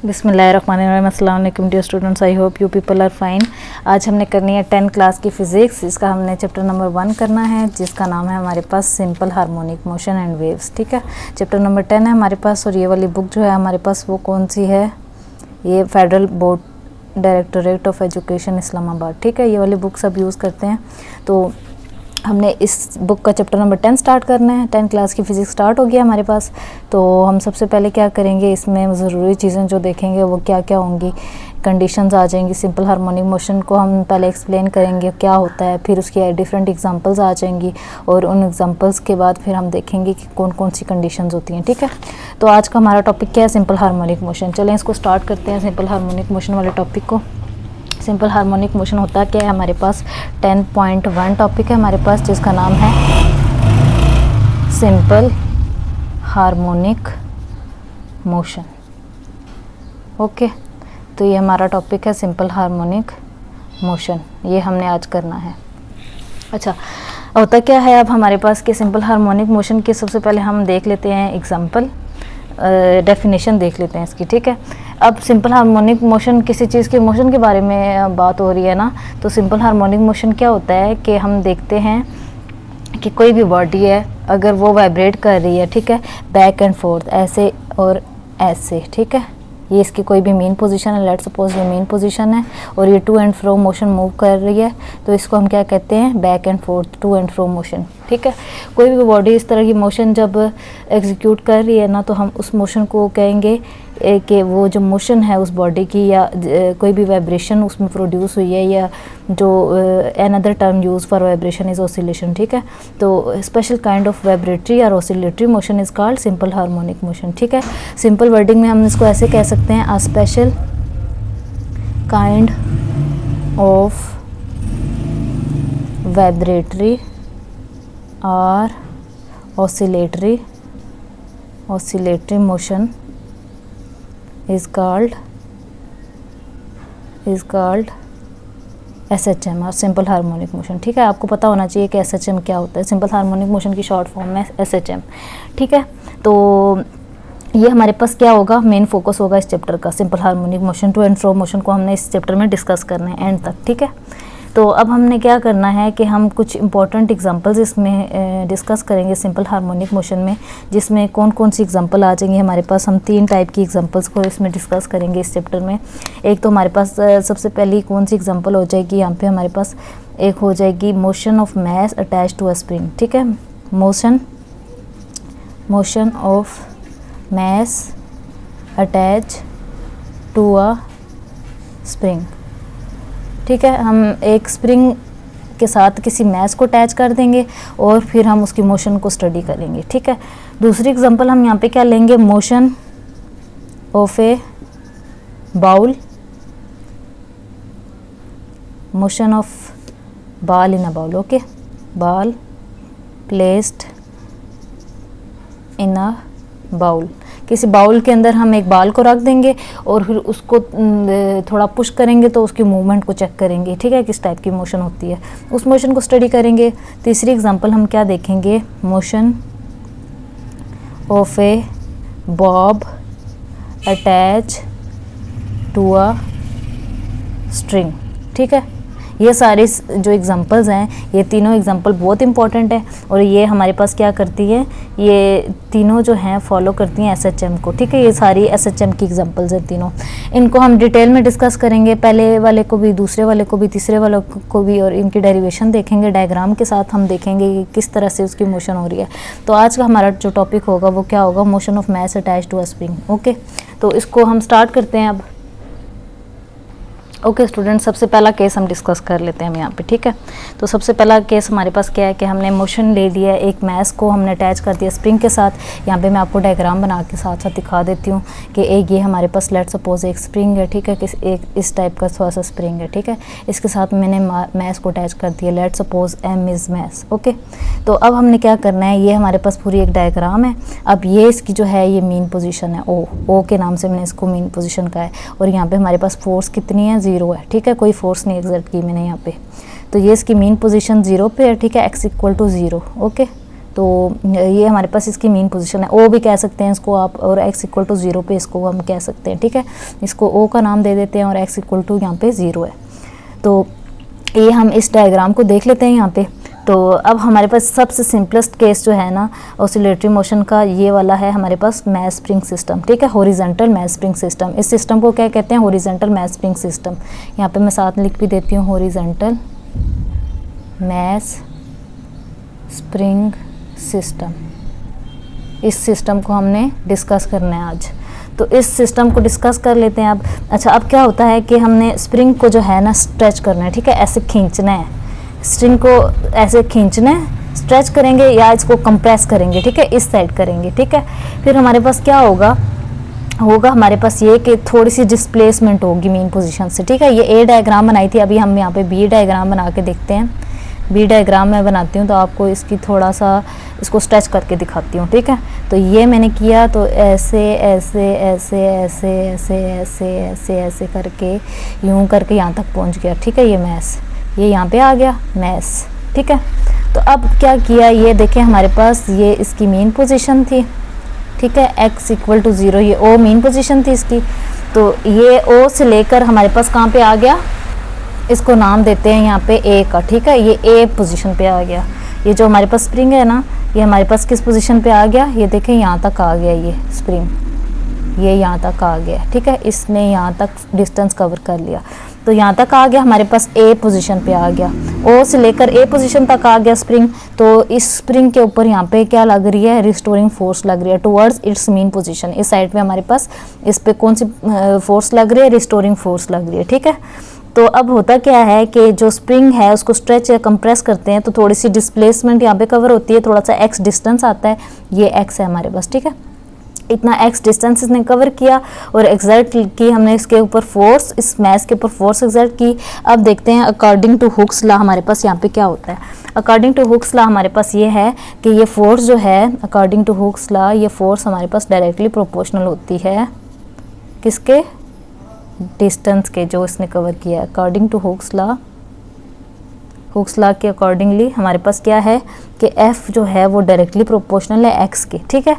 बिस्मिल्लाहिर्रहमानिर्रहीम। अस्सलाम वालेकुम dear students, I hope you people are fine. आज हमने करनी है 10 क्लास की फ़िज़िक्स। इसका हमने चैप्टर नंबर 1 करना है, जिसका नाम है हमारे पास simple harmonic motion and waves. ठीक है, चैप्टर नंबर 10 है हमारे पास। और ये वाली बुक जो है हमारे पास वो कौन सी है, ये federal board directorate of education Islamabad. ठीक है, ये वाली बुक सब यूज़ करते हैं। तो हमने इस बुक का चैप्टर नंबर 10 स्टार्ट करना है। 10 क्लास की फ़िज़िक्स स्टार्ट हो गया हमारे पास। तो हम सबसे पहले क्या करेंगे, इसमें ज़रूरी चीज़ें जो देखेंगे वो क्या क्या होंगी। कंडीशंस आ जाएंगी। सिंपल हार्मोनिक मोशन को हम पहले एक्सप्लेन करेंगे क्या होता है, फिर उसकी डिफरेंट एग्जांपल्स आ जाएंगी, और उन एग्जांपल्स के बाद फिर हम देखेंगे कि कौन कौन सी कंडीशंस होती हैं। ठीक है, तो आज का हमारा टॉपिक क्या है, सिंपल हार्मोनिक मोशन। चलें इसको स्टार्ट करते हैं, सिंपल हार्मोनिक मोशन वाले टॉपिक को। सिंपल हार्मोनिक मोशन होता क्या है, हमारे पास 10.1 टॉपिक है हमारे पास, जिसका नाम है सिंपल हार्मोनिक मोशन। ओके, तो ये हमारा टॉपिक है सिंपल हार्मोनिक मोशन, ये हमने आज करना है। अच्छा, होता क्या है अब हमारे पास कि सिंपल हार्मोनिक मोशन के सबसे पहले हम देख लेते हैं एग्जांपल, डेफिनेशन देख लेते हैं इसकी। ठीक है, अब सिंपल हार्मोनिक मोशन, किसी चीज़ के मोशन के बारे में बात हो रही है ना, तो सिंपल हार्मोनिक मोशन क्या होता है कि हम देखते हैं कि कोई भी बॉडी है, अगर वो वाइब्रेट कर रही है, ठीक है, बैक एंड फोर्थ, ऐसे और ऐसे, ठीक है, ये इसकी कोई भी मेन पोजीशन है। लेट्स सपोज ये मेन पोजीशन है और ये to and fro motion move कर रही है, तो इसको हम क्या कहते हैं, back and forth to and fro motion. ठीक है, कोई भी बॉडी इस तरह की मोशन जब एग्जीक्यूट कर रही है ना, तो हम उस मोशन को कहेंगे कि वो जो मोशन है उस बॉडी की, या कोई भी वाइब्रेशन उसमें प्रोड्यूस हुई है, या जो another term use for vibration is oscillation. ठीक है, तो स्पेशल काइंड ऑफ वाइब्रेटरी और oscillatory motion is called simple harmonic motion. ठीक है, सिंपल वर्डिंग में हम इसको ऐसे कह सकते हैं, a special kind of vibratory और oscillatory motion is called SHM और सिंपल हार्मोनिक मोशन। ठीक है, आपको पता होना चाहिए कि SHM क्या होता है। सिंपल हार्मोनिक मोशन की शॉर्ट फॉर्म में SHM। ठीक है, तो ये हमारे पास क्या होगा, मेन फोकस होगा इस चैप्टर का। Simple harmonic motion to and fro motion को हमने इस चैप्टर में डिस्कस करना है एंड तक। ठीक है, तो अब हमने क्या करना है कि हम कुछ इंपॉर्टेंट एग्जांपल्स इसमें डिस्कस करेंगे सिंपल हार्मोनिक मोशन में, जिसमें कौन कौन सी एग्जांपल आ जाएंगी हमारे पास। हम 3 टाइप की एग्जांपल्स को इसमें डिस्कस करेंगे इस चैप्टर में। एक तो हमारे पास सबसे पहली कौन सी एग्जांपल हो जाएगी, यहाँ पे हमारे पास एक हो जाएगी motion of mass attach to a spring. ठीक है, motion of mass attach to a spring. ठीक है, हम एक स्प्रिंग के साथ किसी मैस को अटैच कर देंगे और फिर हम उसकी मोशन को स्टडी करेंगे। ठीक है, दूसरी एग्जांपल हम यहाँ पे क्या लेंगे, motion of a bowl, motion of ball in a bowl. Okay, ball placed in a bowl, किसी बाउल के अंदर हम एक बाल को रख देंगे और फिर उसको थोड़ा पुश करेंगे तो उसकी मूवमेंट को चेक करेंगे। ठीक है, किस टाइप की मोशन होती है, उस मोशन को स्टडी करेंगे। तीसरी एग्जांपल हम क्या देखेंगे, motion of a bob attach to a string. ठीक है, ये सारी जो एग्जांपल्स हैं, ये तीनों एग्जांपल बहुत इंपॉर्टेंट है, और ये हमारे पास क्या करती है, ये तीनों जो हैं फॉलो करती हैं SHM को। ठीक है, ये सारी SHM की एग्जांपल्स हैं तीनों। इनको हम डिटेल में डिस्कस करेंगे, पहले वाले को भी, दूसरे वाले को भी, तीसरे वाले को भी, और इनकी डेरिवेशन देखेंगे, डायग्राम के साथ हम देखेंगे कि किस तरह से उसकी मोशन हो रही है। तो आज का हमारा जो टॉपिक होगा वो क्या होगा, motion of mass attach to a spring. Okay, तो इसको हम स्टार्ट करते हैं अब। ओके स्टूडेंट, सबसे पहला केस हम डिस्कस कर लेते हैं हम यहाँ पे। ठीक है, तो सबसे पहला केस हमारे पास क्या है कि हमने मोशन ले लिया, एक मैस को हमने अटैच कर दिया स्प्रिंग के साथ। यहाँ पे मैं आपको डायग्राम बना के साथ साथ दिखा देती हूँ कि एक ये हमारे पास लेट्स सपोज एक स्प्रिंग है। ठीक है, एक इस टाइप का थोड़ा सा स्प्रिंग है। ठीक है, इसके साथ मैंने मैस को अटैच कर दिया, let's suppose M is mass. Okay, तो अब हमने क्या करना है, ये हमारे पास पूरी एक डायग्राम है। अब ये इसकी जो है ये मेन पोजीशन है, ओ के नाम से मैंने इसको मेन पोजीशन का है, और यहाँ पे हमारे पास फोर्स कितनी है, 0 है। ठीक है, कोई फोर्स नहीं एक्सर्ट की मैंने यहाँ पे, तो ये इसकी मेन पोजीशन 0 पे है। ठीक है, x = 0। ओके, तो ये हमारे पास इसकी मीन पोजीशन है, ओ भी कह सकते हैं इसको आप, और x इक्वल टू 0 पे इसको हम कह सकते हैं, ठीक है। इसको ओ का नाम दे देते हैं और x इक्वल टू यहाँ पे 0 है। तो ये हम इस डायग्राम को देख लेते हैं यहाँ पे। तो अब हमारे पास सबसे सिंपलेस्ट केस जो है ना ऑसिलेटरी मोशन का, ये वाला है हमारे पास मैस स्प्रिंग सिस्टम, ठीक है, हॉरिजॉन्टल मैस स्प्रिंग सिस्टम। इस सिस्टम को क्या कहते हैं? Horizontal mass spring system. यहाँ पे मैं साथ लिख भी देती हूँ, हॉरिजॉन्टल मैस स्प्रिंग सिस्टम। इस सिस्टम को हमने डिस्कस करना है आज, तो इस सिस्टम को डिस्कस कर लेते हैं अब। अच्छा, अब क्या होता है कि हमने स्प्रिंग को जो है ना स्ट्रेच करना है, ठीक है, ऐसे खींचना है, स्ट्रिंग को ऐसे खींचना है, स्ट्रेच करेंगे या इसको कंप्रेस करेंगे, ठीक है, इस साइड करेंगे, ठीक है। फिर हमारे पास क्या होगा हमारे पास ये कि थोड़ी सी डिस्प्लेसमेंट होगी मीन पोजीशन से, ठीक है। ये ए डायग्राम बनाई थी, अभी हम यहाँ पे बी डायग्राम बना के देखते हैं। बी डायग्राम मैं बनाती हूँ तो आपको इसकी थोड़ा सा इसको स्ट्रेच करके दिखाती हूँ, ठीक है। तो ये मैंने किया, तो ऐसे ऐसे ऐसे ऐसे ऐसे ऐसे ऐसे ऐसे करके यूं करके यहाँ तक पहुँच गया, ठीक है। ये मैस, ये यहाँ पे आ गया मैस, ठीक है। तो अब क्या किया, ये देखें हमारे पास ये इसकी मेन पोजीशन थी, ठीक है, x इक्वल टू 0, ये ओ मेन पोजीशन थी इसकी। तो ये ओ से लेकर हमारे पास कहाँ पे आ गया, इसको नाम देते हैं यहाँ पे ए का, ठीक है। ये ए पोजीशन पे आ गया। ये जो हमारे पास स्प्रिंग है ना, ये हमारे पास किस पोजीशन पे आ गया, ये देखें यहाँ तक आ गया, ये स्प्रिंग ये यहाँ तक आ गया, ठीक है। इसने यहाँ तक डिस्टेंस कवर कर लिया, तो यहाँ तक आ गया हमारे पास ए पोजीशन पे आ गया। ओ से लेकर ए पोजीशन तक आ गया स्प्रिंग। तो इस स्प्रिंग के ऊपर यहाँ पे क्या लग रही है, रिस्टोरिंग फोर्स लग रही है टुवर्ड्स इट्स मीन पोजीशन। इस साइड पे हमारे पास इस पे कौन सी फोर्स लग रही है, रिस्टोरिंग फोर्स लग रही है, ठीक है। तो अब होता क्या है कि जो स्प्रिंग है उसको स्ट्रेच या कंप्रेस करते हैं तो थोड़ी सी डिस्प्लेसमेंट यहाँ पे कवर होती है, थोड़ा सा एक्स डिस्टेंस आता है, ये एक्स है हमारे पास, ठीक है। इतना एक्स डिस्टेंस इसने कवर किया और एक्सर्ट की हमने इसके ऊपर फोर्स, इस मैस के ऊपर फोर्स एक्सर्ट की। अब देखते हैं अकॉर्डिंग टू हुक्स लॉ हमारे पास यहाँ पे क्या होता है। अकॉर्डिंग टू हुक्स लॉ हमारे पास ये है कि ये फोर्स जो है, अकॉर्डिंग टू हुक्स लॉ, ये फोर्स हमारे पास डायरेक्टली प्रोपोर्शनल होती है किसके, डिस्टेंस के जो इसने कवर किया है। अकॉर्डिंग टू हुक्स लॉ के अकॉर्डिंगली हमारे पास क्या है कि F जो है वो डायरेक्टली प्रोपोर्शनल है x के, ठीक है।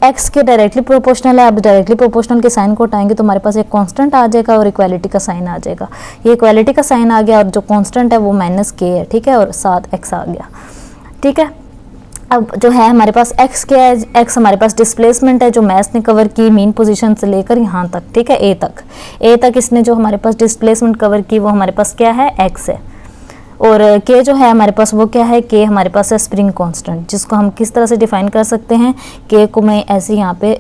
x के डायरेक्टली प्रोपोर्शनल है। अब डायरेक्टली प्रोपोर्शनल के साइन को उठाएंगे तो हमारे पास एक कांस्टेंट आ जाएगा और इक्वालिटी का साइन आ जाएगा। ये इक्वालिटी का साइन आ गया और जो कांस्टेंट है वो -k है, ठीक है, और साथ x आ गया, ठीक है। अब जो है हमारे पास x क्या है, x हमारे पास डिस्प्लेसमेंट है जो मैस ने कवर की मीन पोजीशन से लेकर यहाँ तक, ठीक है, ए तक इसने जो हमारे पास डिस्प्लेसमेंट कवर की वो हमारे पास क्या है, x है। और k जो है हमारे पास वो क्या है, k हमारे पास है स्प्रिंग कांस्टेंट, जिसको हम किस तरह से डिफाइन कर सकते हैं। k को मैं ऐसे यहाँ पे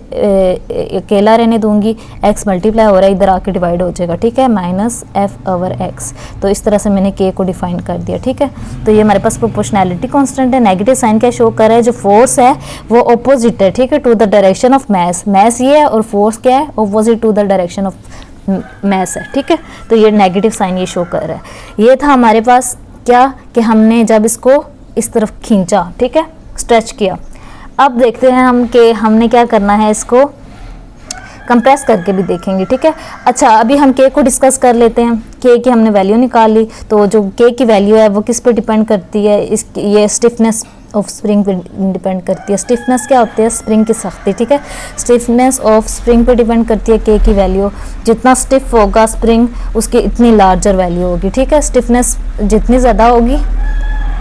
अकेला रहने दूंगी, x मल्टीप्लाई हो रहा है इधर आके डिवाइड हो जाएगा, ठीक है, -f/x। तो इस तरह से मैंने k को डिफाइन कर दिया, ठीक है। तो ये हमारे पास प्रोपोर्शनैलिटी कांस्टेंट है। नेगेटिव साइन क्या शो कर रहा है, जो फोर्स है वो अपोजिट है, ठीक है, to the direction of mass ये है और फोर्स क्या है, opposite to the direction of mass है, ठीक है। तो ये नेगेटिव साइन ये शो कर रहा है। ये था हमारे पास क्या कि हमने जब इसको इस तरफ खींचा, ठीक है, स्ट्रेच किया। अब देखते हैं हम कि हमने क्या करना है, इसको कंप्रेस करके भी देखेंगे, ठीक है। अच्छा, अभी हम k को डिस्कस कर लेते हैं। k की हमने वैल्यू निकाल ली, तो जो k की वैल्यू है वो किस पे डिपेंड करती है, ये स्टिफनेस ऑफ स्प्रिंग पे डिपेंड करती है। स्टिफनेस क्या होती है, स्प्रिंग की सख्ती, ठीक है। स्टिफनेस ऑफ स्प्रिंग पे डिपेंड करती है k की वैल्यू। जितना स्टिफ होगा स्प्रिंग उसकी इतनी लार्जर वैल्यू होगी, ठीक है। स्टिफनेस जितनी ज़्यादा होगी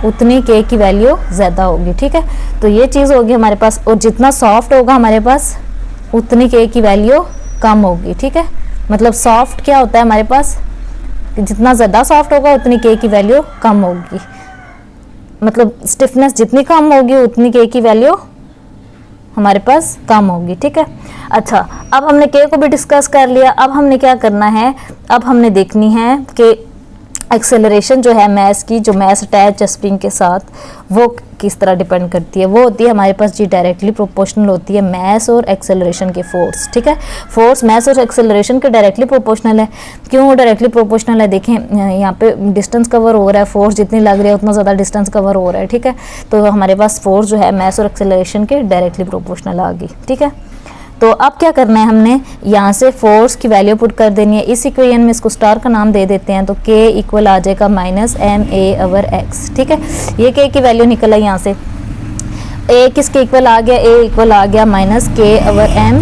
उतनी k की वैल्यू ज़्यादा होगी, ठीक है। तो ये चीज़ होगी हमारे पास। और जितना सॉफ्ट होगा हमारे पास उतनी k की वैल्यू कम होगी, ठीक है। मतलब सॉफ्ट क्या होता है हमारे पास, जितना ज़्यादा सॉफ्ट होगा उतनी k की वैल्यू कम होगी। मतलब स्टिफनेस जितनी कम होगी उतनी k की वैल्यू हमारे पास कम होगी, ठीक है। अच्छा, अब हमने k को भी डिस्कस कर लिया। अब हमने क्या करना है, अब हमने देखनी है कि एक्सेलरेशन जो है मैस की, जो मैस अटैच है स्प्रिंग के साथ, वो किस तरह डिपेंड करती है। वो होती है हमारे पास जी डायरेक्टली प्रोपोर्शनल होती है मैस और एक्सेलरेशन के फोर्स, ठीक है। फोर्स मैस और एक्सेलरेशन के डायरेक्टली प्रोपोर्शनल है। क्यों डायरेक्टली प्रोपोर्शनल है, देखें यहाँ पे डिस्टेंस कवर हो रहा है, फोर्स जितनी लग रही है उतना ज़्यादा डिस्टेंस कवर हो रहा है, ठीक है। तो हमारे पास फोर्स जो है मैस और एक्सेलरेशन के डायरेक्टली प्रोपोर्शनल आ गई, ठीक है। तो अब क्या करना है, हमने यहाँ से फोर्स की वैल्यू पुट कर देनी है। इस इक्वेशन में इसको स्टार का नाम दे देते हैं, तो k इक्वल आ जाएगा -ma/x, ठीक है। ये k की वैल्यू निकल आई यहाँ से। ए किसके इक्वल आ गया, ए इक्वल आ गया माइनस के ओवर एम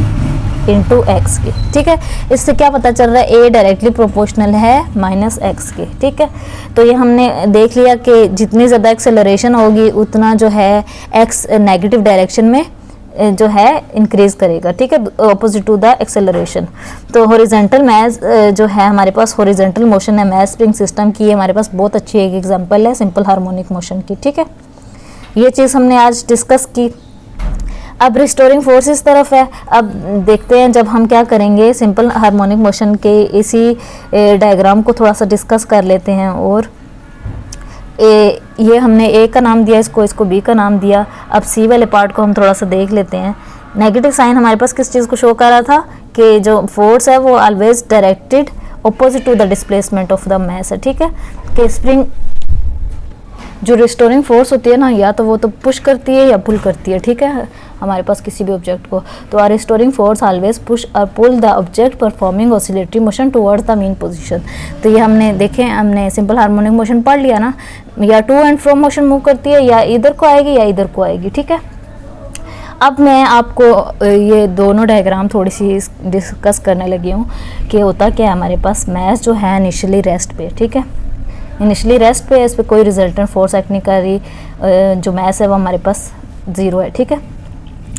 इंटू एक्स के। ठीक है, इससे क्या पता चल रहा है, ए डायरेक्टली प्रोपोर्शनल है माइनस एक्स के। ठीक है, तो ये हमने देख लिया कि जितनी ज़्यादा एक्सेलरेशन होगी उतना जो है एक्स नेगेटिव डायरेक्शन में जो है इंक्रीज करेगा। ठीक है, ऑपोजिट टू द एक्सेलरेशन। तो हॉरिजॉन्टल मैस जो है हमारे पास, हॉरिजॉन्टल मोशन है मैस स्प्रिंग सिस्टम की, हमारे पास बहुत अच्छी एक एग्जांपल है सिंपल हार्मोनिक मोशन की। ठीक है, ये चीज़ हमने आज डिस्कस की। अब रिस्टोरिंग फोर्स इस तरफ है। अब देखते हैं जब हम क्या करेंगे, सिंपल हार्मोनिक मोशन के इसी डायग्राम को थोड़ा सा डिस्कस कर लेते हैं। और ये हमने ए का नाम दिया इसको बी का नाम दिया। अब सी वाले पार्ट को हम थोड़ा सा देख लेते हैं। नेगेटिव साइन हमारे पास किस चीज़ को शो कर रहा था कि जो फोर्स है वो always directed opposite to the displacement of the mass है। ठीक है, कि स्प्रिंग जो रिस्टोरिंग फोर्स होती है ना, या तो वो तो पुश करती है या पुल करती है। ठीक है, हमारे पास किसी भी ऑब्जेक्ट को, तो are restoring force always push और pull the object performing oscillatory motion towards the mean position. तो ये हमने देखे, हमने सिंपल हार्मोनिक मोशन पढ़ लिया ना, या to and fro motion move करती है, या इधर को आएगी या इधर को आएगी। ठीक है, अब मैं आपको ये दोनों डायग्राम थोड़ी सी डिस्कस करने लगी हूँ कि होता क्या है। हमारे पास मैस जो है इनिशियली रेस्ट पे, ठीक है, इनिशियली रेस्ट पे, इस पर कोई रिजल्टेंट फोर्स एक्ट नहीं कर रही, जो मैस है वो हमारे पास ज़ीरो है। ठीक है,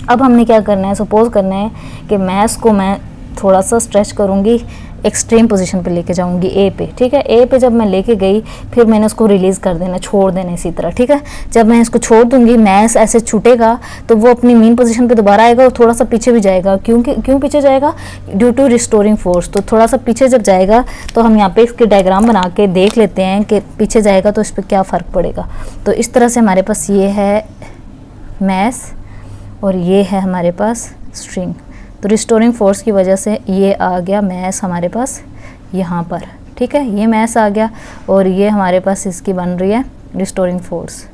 अब हमने क्या करना है, सपोज करना है कि मैस को मैं थोड़ा सा स्ट्रेच करूँगी, एक्सट्रीम पोजीशन पे लेके जाऊँगी ए पे। ठीक है, ए पे जब मैं लेके गई फिर मैंने उसको रिलीज़ कर देना, छोड़ देना इसी तरह। ठीक है, जब मैं इसको छोड़ दूँगी मैस ऐसे छूटेगा तो वो अपनी मीन पोजीशन पे दोबारा आएगा और थोड़ा सा पीछे भी जाएगा। क्यों पीछे जाएगा? Due to restoring force. तो थोड़ा सा पीछे जब जाएगा तो हम यहाँ पे इसके डायग्राम बना के देख लेते हैं कि पीछे जाएगा तो इस पर क्या फ़र्क पड़ेगा। तो इस तरह से हमारे पास ये है मैस और ये है हमारे पास स्ट्रिंग। तो रिस्टोरिंग फोर्स की वजह से ये आ गया मैस हमारे पास यहाँ पर। ठीक है, ये मैस आ गया और ये हमारे पास इसकी बन रही है रिस्टोरिंग फोर्स।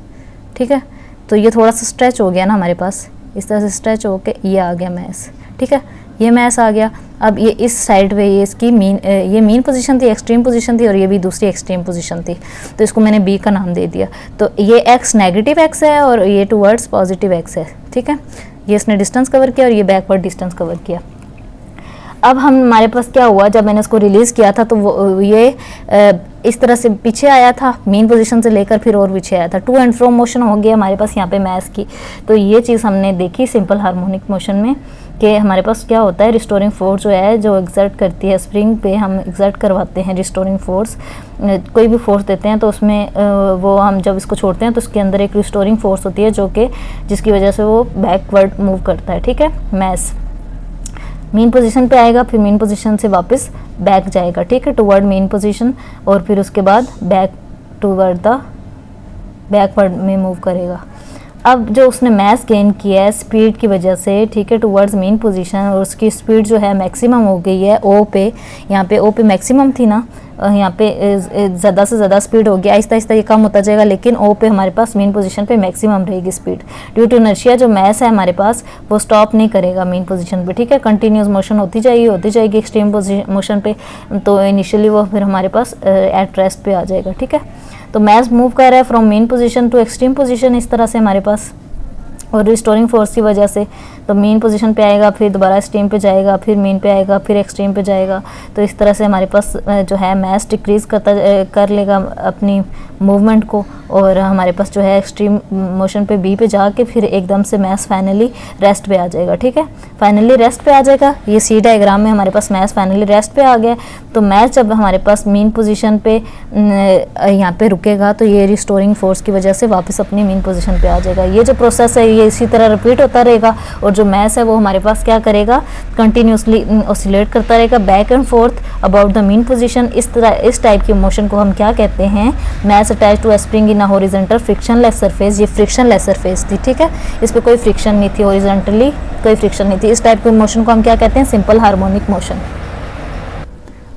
ठीक है, तो ये थोड़ा सा स्ट्रेच हो गया ना हमारे पास, इस तरह से स्ट्रेच हो के ये आ गया मैस। ठीक है, ये मैस आ गया। अब ये इस साइड पे ये इसकी ये मीन पोजीशन थी, एक्सट्रीम पोजीशन थी, और ये भी दूसरी एक्सट्रीम पोजीशन थी। तो इसको मैंने बी का नाम दे दिया। तो ये एक्स नेगेटिव एक्स है और ये टुवर्ड्स पॉजिटिव एक्स है। ठीक है, ये इसने डिस्टेंस कवर किया और ये बैकवर्ड डिस्टेंस कवर किया। अब हमारे पास क्या हुआ, जब मैंने इसको रिलीज़ किया था तो वो ये इस तरह से पीछे आया था, मेन पोजीशन से लेकर फिर और पीछे आया था। टू एंड फ्रो मोशन हो गया हमारे पास यहाँ पे मैस की। तो ये चीज़ हमने देखी सिंपल हार्मोनिक मोशन में कि हमारे पास क्या होता है, रिस्टोरिंग फोर्स जो है जो एग्जर्ट करती है स्प्रिंग पे, हम एग्जर्ट करवाते हैं रिस्टोरिंग फोर्स। कोई भी फोर्स देते हैं तो उसमें वो हम जब इसको छोड़ते हैं तो उसके अंदर एक रिस्टोरिंग फोर्स होती है जो कि जिसकी वजह से वो बैकवर्ड मूव करता है। ठीक है, मैस मेन पोजीशन पे आएगा, फिर मेन पोजीशन से वापस बैक जाएगा। ठीक है, टुवर्ड मेन पोजीशन, और फिर उसके बाद बैक टुवर्ड द बैकवर्ड में मूव करेगा। अब जो उसने मैस गेन किया है स्पीड की वजह से, ठीक है, टुवर्ड्स मेन पोजीशन, और उसकी स्पीड जो है मैक्सिमम हो गई है ओ पे। यहाँ पे ओ पे मैक्सिमम थी ना, यहाँ पे ज़्यादा से ज़्यादा स्पीड हो गया, आहिस्ता आहिस्ता ये कम होता जाएगा, लेकिन ओ पे हमारे पास मेन पोजीशन पे मैक्सिमम रहेगी स्पीड। ड्यू टू इनर्शिया जो मैस है हमारे पास वो स्टॉप नहीं करेगा मेन पोजीशन पे। ठीक है, कंटिन्यूस मोशन होती जाएगी एक्सट्रीम मोशन पे। तो इनिशियली वो फिर हमारे पास एट रेस्ट पे आ जाएगा। ठीक है, तो मैस मूव कर रहा है from main position to extreme position इस तरह से हमारे पास, और रिस्टोरिंग फोर्स की वजह से तो मेन पोजीशन पे आएगा, फिर दोबारा एक्सट्रीम पे जाएगा, फिर मेन पे आएगा, फिर एक्सट्रीम पे जाएगा। तो इस तरह से हमारे पास जो है मैस डिक्रीज कर लेगा अपनी मूवमेंट को, और हमारे पास जो है एक्सट्रीम मोशन पे बी पे जाके फिर एकदम से मैस फाइनली रेस्ट पे आ जाएगा। ठीक है, फाइनली रेस्ट पे आ जाएगा। ये सी डायग्राम में हमारे पास मैस फाइनली रेस्ट पे आ गया। तो मैस जब हमारे पास मेन पोजीशन पे यहाँ पे रुकेगा तो ये रिस्टोरिंग फोर्स की वजह से वापस अपनी मेन पोजीशन पे आ जाएगा। ये जो प्रोसेस है ये इसी तरह रिपीट होता रहेगा, और जो मैस है वो हमारे पास क्या करेगा, कंटिन्यूसली ऑसिलेट करता रहेगा back and forth about the main position. इस टाइप की मोशन को हम क्या कहते हैं, mass attach to spring in a horizontal frictionless surface. ये फ्रिक्शनलेस सरफेस थी। ठीक है, इस पर कोई फ्रिक्शन नहीं थी, हॉरिजॉन्टली कोई फ्रिक्शन नहीं थी। इस टाइप के मोशन को हम क्या कहते हैं, सिंपल हार्मोनिक मोशन।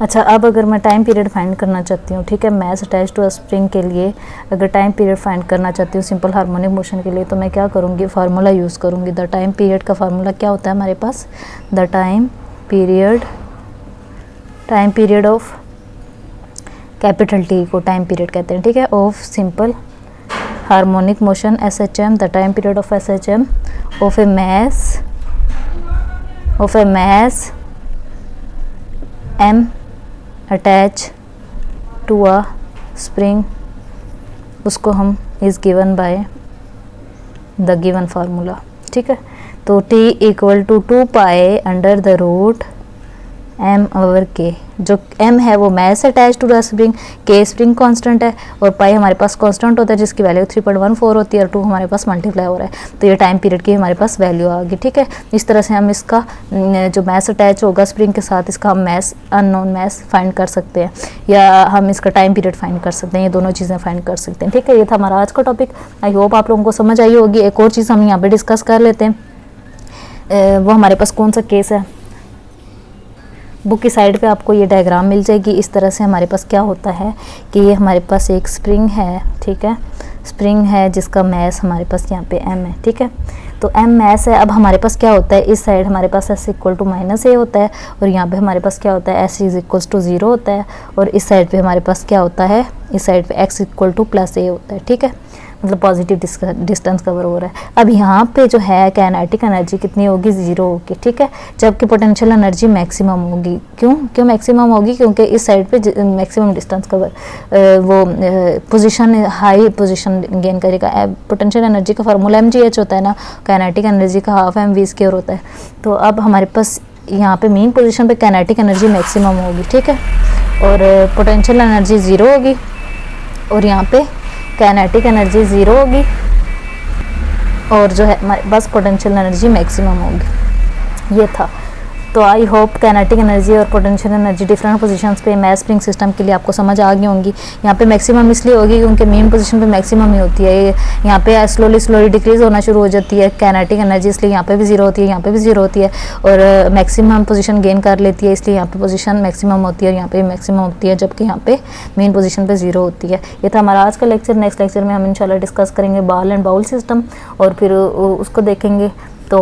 अच्छा, अब अगर मैं टाइम पीरियड फाइंड करना चाहती हूँ, ठीक है, मैस अटैच टू स्प्रिंग के लिए अगर टाइम पीरियड फाइंड करना चाहती हूँ सिंपल हार्मोनिक मोशन के लिए, तो मैं क्या करूँगी, फार्मूला यूज़ करूँगी। द टाइम पीरियड का फार्मूला क्या होता है हमारे पास, the time period of capital T को टाइम पीरियड कहते हैं। ठीक है, of simple harmonic motion SHM, the time period of SHM of a mass m attached to a spring, उसको हम is given by the given formula। ठीक है, तो T equal to 2 pi under the root m over k, जो m है वो mass attach to the spring, k spring constant है और पाई हमारे पास कांस्टेंट होता है जिसकी वैल्यू 3.14 होती है और 2 हमारे पास मल्टीप्लाई हो रहा है, तो ये टाइम पीरियड की हमारे पास वैल्यू आ गई। ठीक है, इस तरह से हम इसका जो मैस अटैच होगा स्प्रिंग के साथ, इसका हम मैस अननोन मैस फाइंड कर सकते हैं या हम इसका टाइम पीरियड फाइंड कर सकते हैं, ये दोनों चीज़ें फाइंड कर सकते हैं। ठीक है, ये था हमारा आज का टॉपिक। आई होप आप लोगों को समझ आई होगी। एक और चीज़ हम यहाँ पर डिस्कस कर लेते हैं, वो हमारे पास कौन सा केस है। बुक की साइड पे आपको ये डायग्राम मिल जाएगी। इस तरह से हमारे पास क्या होता है कि ये हमारे पास एक स्प्रिंग है। ठीक है, स्प्रिंग है जिसका मैस हमारे पास यहाँ पे m है। ठीक है, तो m मैस है। अब हमारे पास क्या होता है, इस साइड हमारे पास s इक्वल टू -a होता है और यहाँ पे हमारे पास क्या होता है, s इज इक्वल्स टू 0 होता है और इस साइड पे हमारे पास क्या होता है, इस साइड पे x इक्वल टू +a होता है। ठीक है, मतलब पॉजिटिव डिस्टेंस कवर हो रहा है। अब यहाँ पे जो है काइनेटिक एनर्जी कितनी होगी, 0 होगी। ठीक है, जबकि पोटेंशियल एनर्जी मैक्सिमम होगी। क्यों मैक्सिमम होगी, क्योंकि इस साइड पे मैक्सिमम डिस्टेंस कवर वो पोजीशन हाई पोजीशन गेन करेगा। पोटेंशियल एनर्जी का फार्मूला mgh होता है ना, काइनेटिक एनर्जी का हाफ mv² होता है। तो अब हमारे पास यहाँ पे मेन पोजीशन पे काइनेटिक एनर्जी मैक्सिमम होगी। ठीक है, और पोटेंशियल एनर्जी 0 होगी और यहाँ पे काइनेटिक एनर्जी 0 होगी और जो है हमारे पास पोटेंशियल एनर्जी मैक्सिमम होगी। ये था। तो आई होप काइनेटिक एनर्जी और पोटेंशियल एनर्जी डिफरेंट पोजीशंस पे मैस स्प्रिंग सिस्टम के लिए आपको समझ आ गई होंगी। यहाँ पे मैक्सिमम इसलिए होगी क्योंकि मेन पोजीशन पे मैक्सिमम ही होती है। यहाँ पे स्लोली डिक्रीज होना शुरू हो जाती है काइनेटिक एनर्जी, इसलिए यहाँ पे भी 0 होती है, यहाँ पे भी 0 होती है और मैक्सिमम पोजीशन गेन कर लेती है, इसलिए यहाँ पे पोजीशन मैक्सिमम होती है और यहाँ पे मैक्सिमम होती है, जबकि यहाँ पे मेन पोजीशन पे 0 होती है। ये था हमारा आज का लेक्चर। नेक्स्ट लेक्चर में हम इंशाल्लाह डिस्कस करेंगे बॉल एंड बाउल सिस्टम और फिर उसको देखेंगे। तो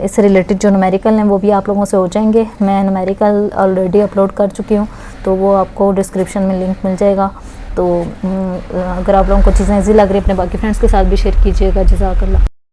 इससे रिलेटेड जो न्यूमेरिकल हैं वो भी आप लोगों से हो जाएंगे। मैं न्यूमेरिकल ऑलरेडी अपलोड कर चुकी हूँ, तो वो आपको डिस्क्रिप्शन में लिंक मिल जाएगा। तो अगर आप लोगों को चीज़ें ईजी लग रही है अपने बाकी फ्रेंड्स के साथ भी शेयर कीजिएगा। जज़ाकल्लाह।